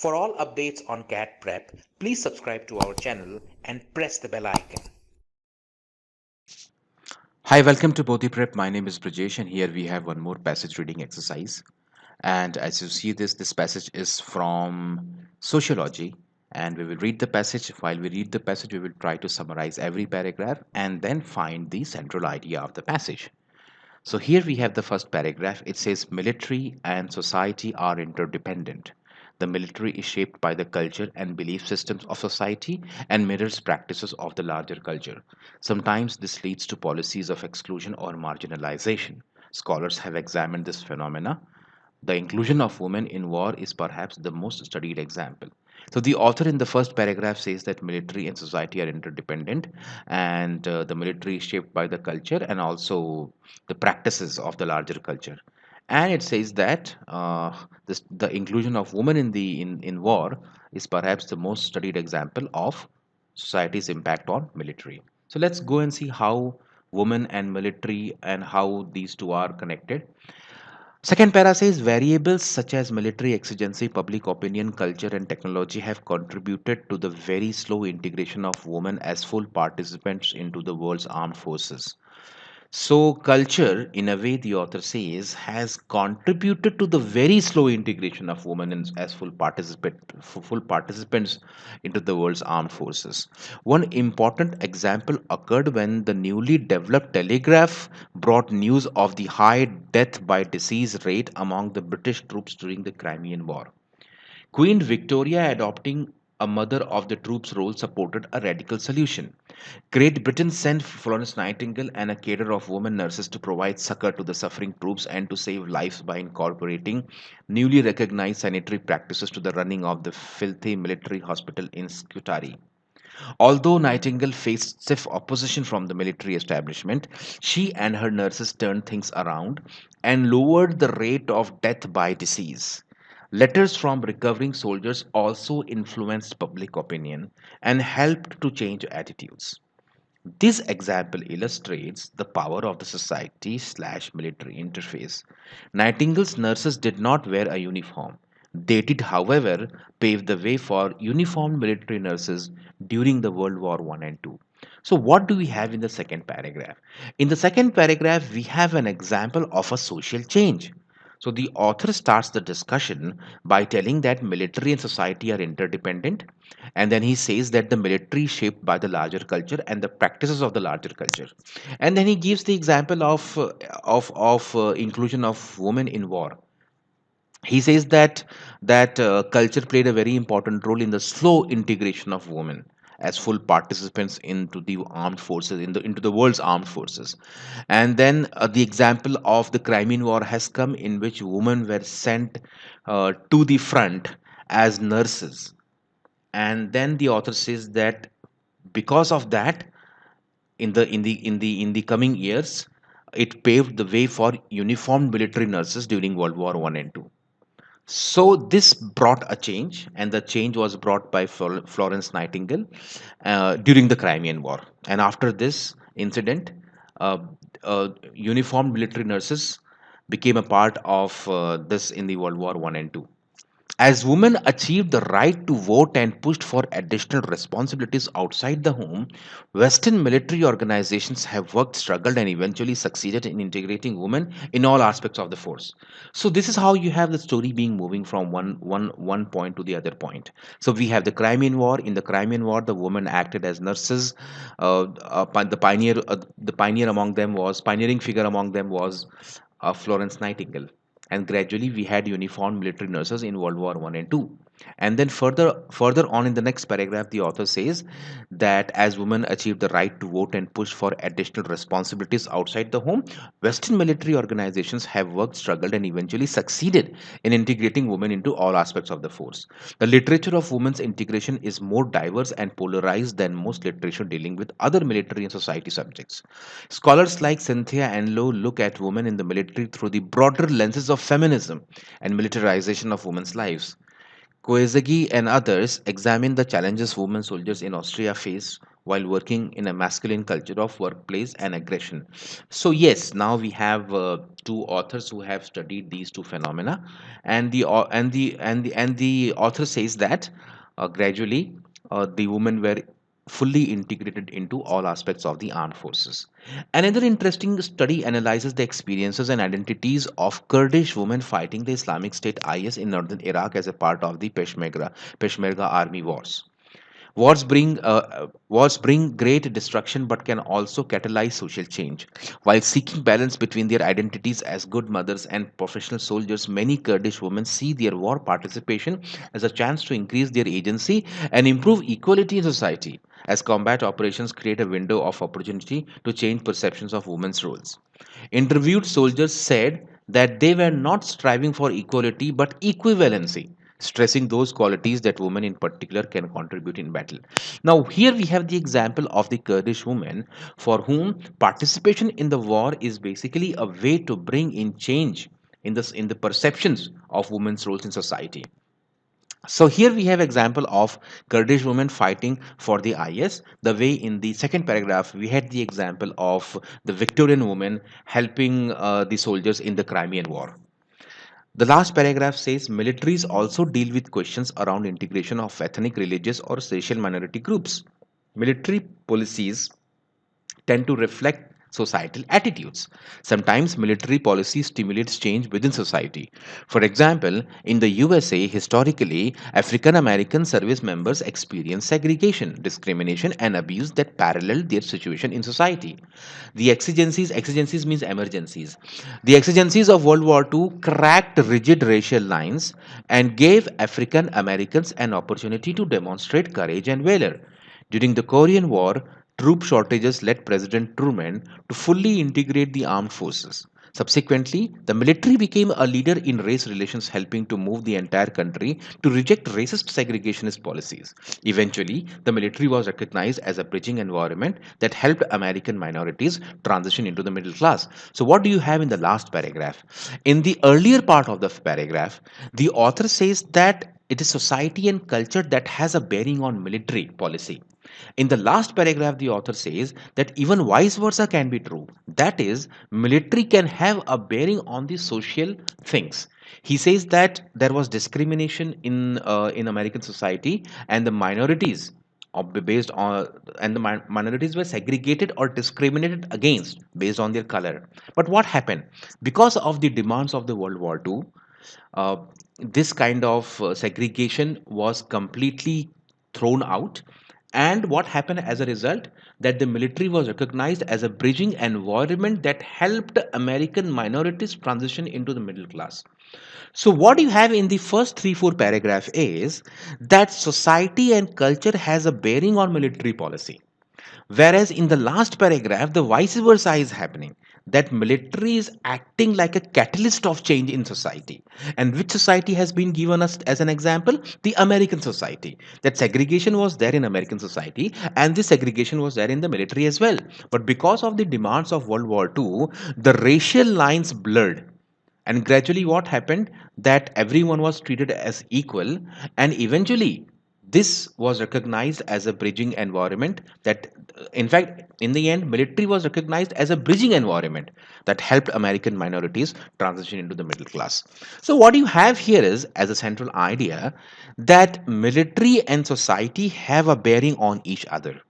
For all updates on CAT Prep, please subscribe to our channel and press the bell icon. Hi, welcome to Bodhi Prep. My name is Brajesh, and here we have one more passage reading exercise. And as you see this passage is from sociology, and we will read the passage. While we read the passage, we will try to summarize every paragraph and then find the central idea of the passage. So here we have the first paragraph. It says military and society are interdependent. The military is shaped by the culture and belief systems of society and mirrors practices of the larger culture. Sometimes this leads to policies of exclusion or marginalization. Scholars have examined this phenomena. The inclusion of women in war is perhaps the most studied example. So, the author in the first paragraph says that military and society are interdependent, and the military is shaped by the culture and also the practices of the larger culture. And it says that the inclusion of women in war is perhaps the most studied example of society's impact on military. So, let's go and see how women and military and how these two are connected. Second para says variables such as military exigency, public opinion, culture, and technology have contributed to the very slow integration of women as full participants into the world's armed forces. So, culture, in a way, the author says, has contributed to the very slow integration of women as full participants into the world's armed forces. One important example occurred when the newly developed telegraph brought news of the high death by disease rate among the British troops during the Crimean War. Queen Victoria, adopting a mother of the troops role, supported a radical solution. Great Britain sent Florence Nightingale and a cadre of women nurses to provide succor to the suffering troops and to save lives by incorporating newly recognized sanitary practices to the running of the filthy military hospital in Scutari. Although Nightingale faced stiff opposition from the military establishment, she and her nurses turned things around and lowered the rate of death by disease. Letters from recovering soldiers also influenced public opinion and helped to change attitudes. This example illustrates the power of the society slash military interface. Nightingale's nurses did not wear a uniform. They did, however, pave the way for uniformed military nurses during the World War I and II. So, what do we have in the second paragraph? In the second paragraph, we have an example of a social change. So, the author starts the discussion by telling that military and society are interdependent, and then he says that the military is shaped by the larger culture and the practices of the larger culture, and then he gives the example of inclusion of women in war. He says that culture played a very important role in the slow integration of women as full participants into the armed forces into the world's armed forces. And then the example of the Crimean War has come, in which women were sent to the front as nurses. And then the author says that because of that, in the coming years, it paved the way for uniformed military nurses during World War I and II. So this brought a change, and the change was brought by Florence Nightingale during the Crimean War. And after this incident, uh, uniformed military nurses became a part of this in the World War I and II. As women achieved the right to vote and pushed for additional responsibilities outside the home, Western military organizations have worked, struggled, and eventually succeeded in integrating women in all aspects of the force. So this is how you have the story being moving from one point to the other point. So we have the Crimean War. In the Crimean War, the women acted as nurses. The pioneering figure among them was Florence Nightingale. And gradually we had uniformed military nurses in World War I and II. And then further on in the next paragraph, the author says that as women achieved the right to vote and push for additional responsibilities outside the home, Western military organizations have worked, struggled, and eventually succeeded in integrating women into all aspects of the force. The literature of women's integration is more diverse and polarized than most literature dealing with other military and society subjects. Scholars like Cynthia Enlow look at women in the military through the broader lenses of feminism and militarization of women's lives. Koizagi and others examine the challenges women soldiers in Austria face while working in a masculine culture of workplace and aggression. So yes, now we have two authors who have studied these two phenomena, and the author says that gradually the women were fully integrated into all aspects of the armed forces. Another interesting study analyzes the experiences and identities of Kurdish women fighting the Islamic State IS in northern Iraq as a part of the Peshmerga army wars. Wars bring great destruction but can also catalyze social change. While seeking balance between their identities as good mothers and professional soldiers, many Kurdish women see their war participation as a chance to increase their agency and improve equality in society, as combat operations create a window of opportunity to change perceptions of women's roles. Interviewed soldiers said that they were not striving for equality but equivalency, stressing those qualities that women in particular can contribute in battle. Now, here we have the example of the Kurdish women for whom participation in the war is basically a way to bring in change in the perceptions of women's roles in society. So here we have example of Kurdish women fighting for the IS. The way in the second paragraph we had the example of the Victorian women helping the soldiers in the Crimean War. The last paragraph says militaries also deal with questions around integration of ethnic, religious, or racial minority groups. Military policies tend to reflect societal attitudes. Sometimes military policy stimulates change within society. For example, in the USA, historically, African American service members experienced segregation, discrimination, and abuse that paralleled their situation in society. Exigencies means emergencies. The exigencies of World War II cracked rigid racial lines and gave African Americans an opportunity to demonstrate courage and valor. During the Korean War, troop shortages led President Truman to fully integrate the armed forces. Subsequently, the military became a leader in race relations, helping to move the entire country to reject racist segregationist policies. Eventually, the military was recognized as a bridging environment that helped American minorities transition into the middle class. So, what do you have in the last paragraph? In the earlier part of the paragraph, the author says that it is society and culture that has a bearing on military policy. In the last paragraph, the author says that even vice versa can be true. That is, military can have a bearing on the social things. He says that there was discrimination in American society, and the minorities based on and the minorities were segregated or discriminated against based on their color. But what happened because of the demands of the World War II? uh, this kind of segregation was completely thrown out, and what happened as a result, that the military was recognized as a bridging environment that helped American minorities transition into the middle class. So what you have in the first 3 4 paragraph is that society and culture has a bearing on military policy. Whereas in the last paragraph, the vice versa is happening. That military is acting like a catalyst of change in society. And which society has been given us as an example? The American society. That segregation was there in American society, and this segregation was there in the military as well. But because of the demands of World War II, the racial lines blurred, and gradually what happened, that everyone was treated as equal, and eventually this was recognized as a bridging environment that, in fact, in the end, military was recognized as a bridging environment that helped American minorities transition into the middle class. So what you have here is, as a central idea, that military and society have a bearing on each other.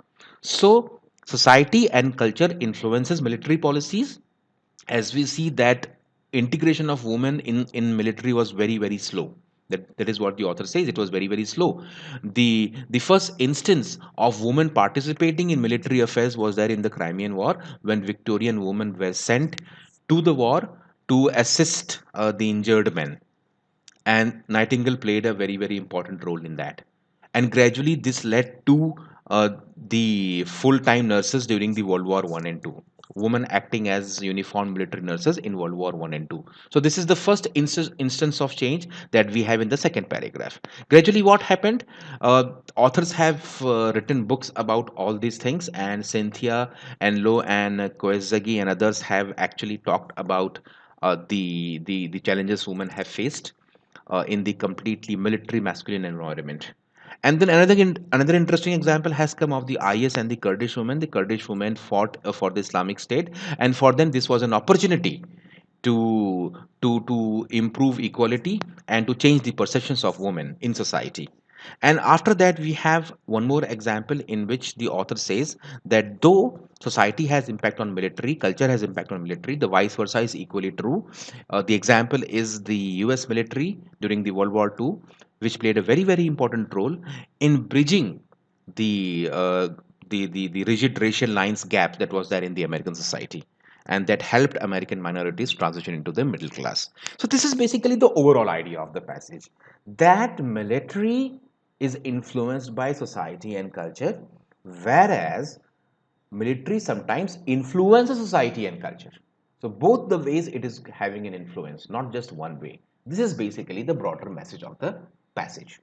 So society and culture influences military policies, as we see that integration of women in military was very slow. That is what the author says, it was very slow. The first instance of women participating in military affairs was there in the Crimean War, when Victorian women were sent to the war to assist the injured men, and Nightingale played a very important role in that. And gradually, this led to the full-time nurses during the World War One and Two. Women acting as uniformed military nurses in World War One and Two. So this is the first instance of change that we have in the second paragraph. Gradually, what happened? Authors have written books about all these things, and Cynthia Enloe and Koizagi and others have actually talked about the challenges women have faced in the completely military masculine environment. And then another interesting example has come of the IS and the Kurdish women. The Kurdish women fought for the Islamic State, and for them this was an opportunity to improve equality and to change the perceptions of women in society. And after that, we have one more example in which the author says that though society has impact on military, culture has impact on military, the vice versa is equally true. The example is the US military during the World War II, which played a very important role in bridging the the rigid racial lines gap that was there in the American society, and that helped American minorities transition into the middle class. So this is basically the overall idea of the passage, that military is influenced by society and culture, whereas military sometimes influences society and culture. So both the ways it is having an influence, not just one way. This is basically the broader message of the passage.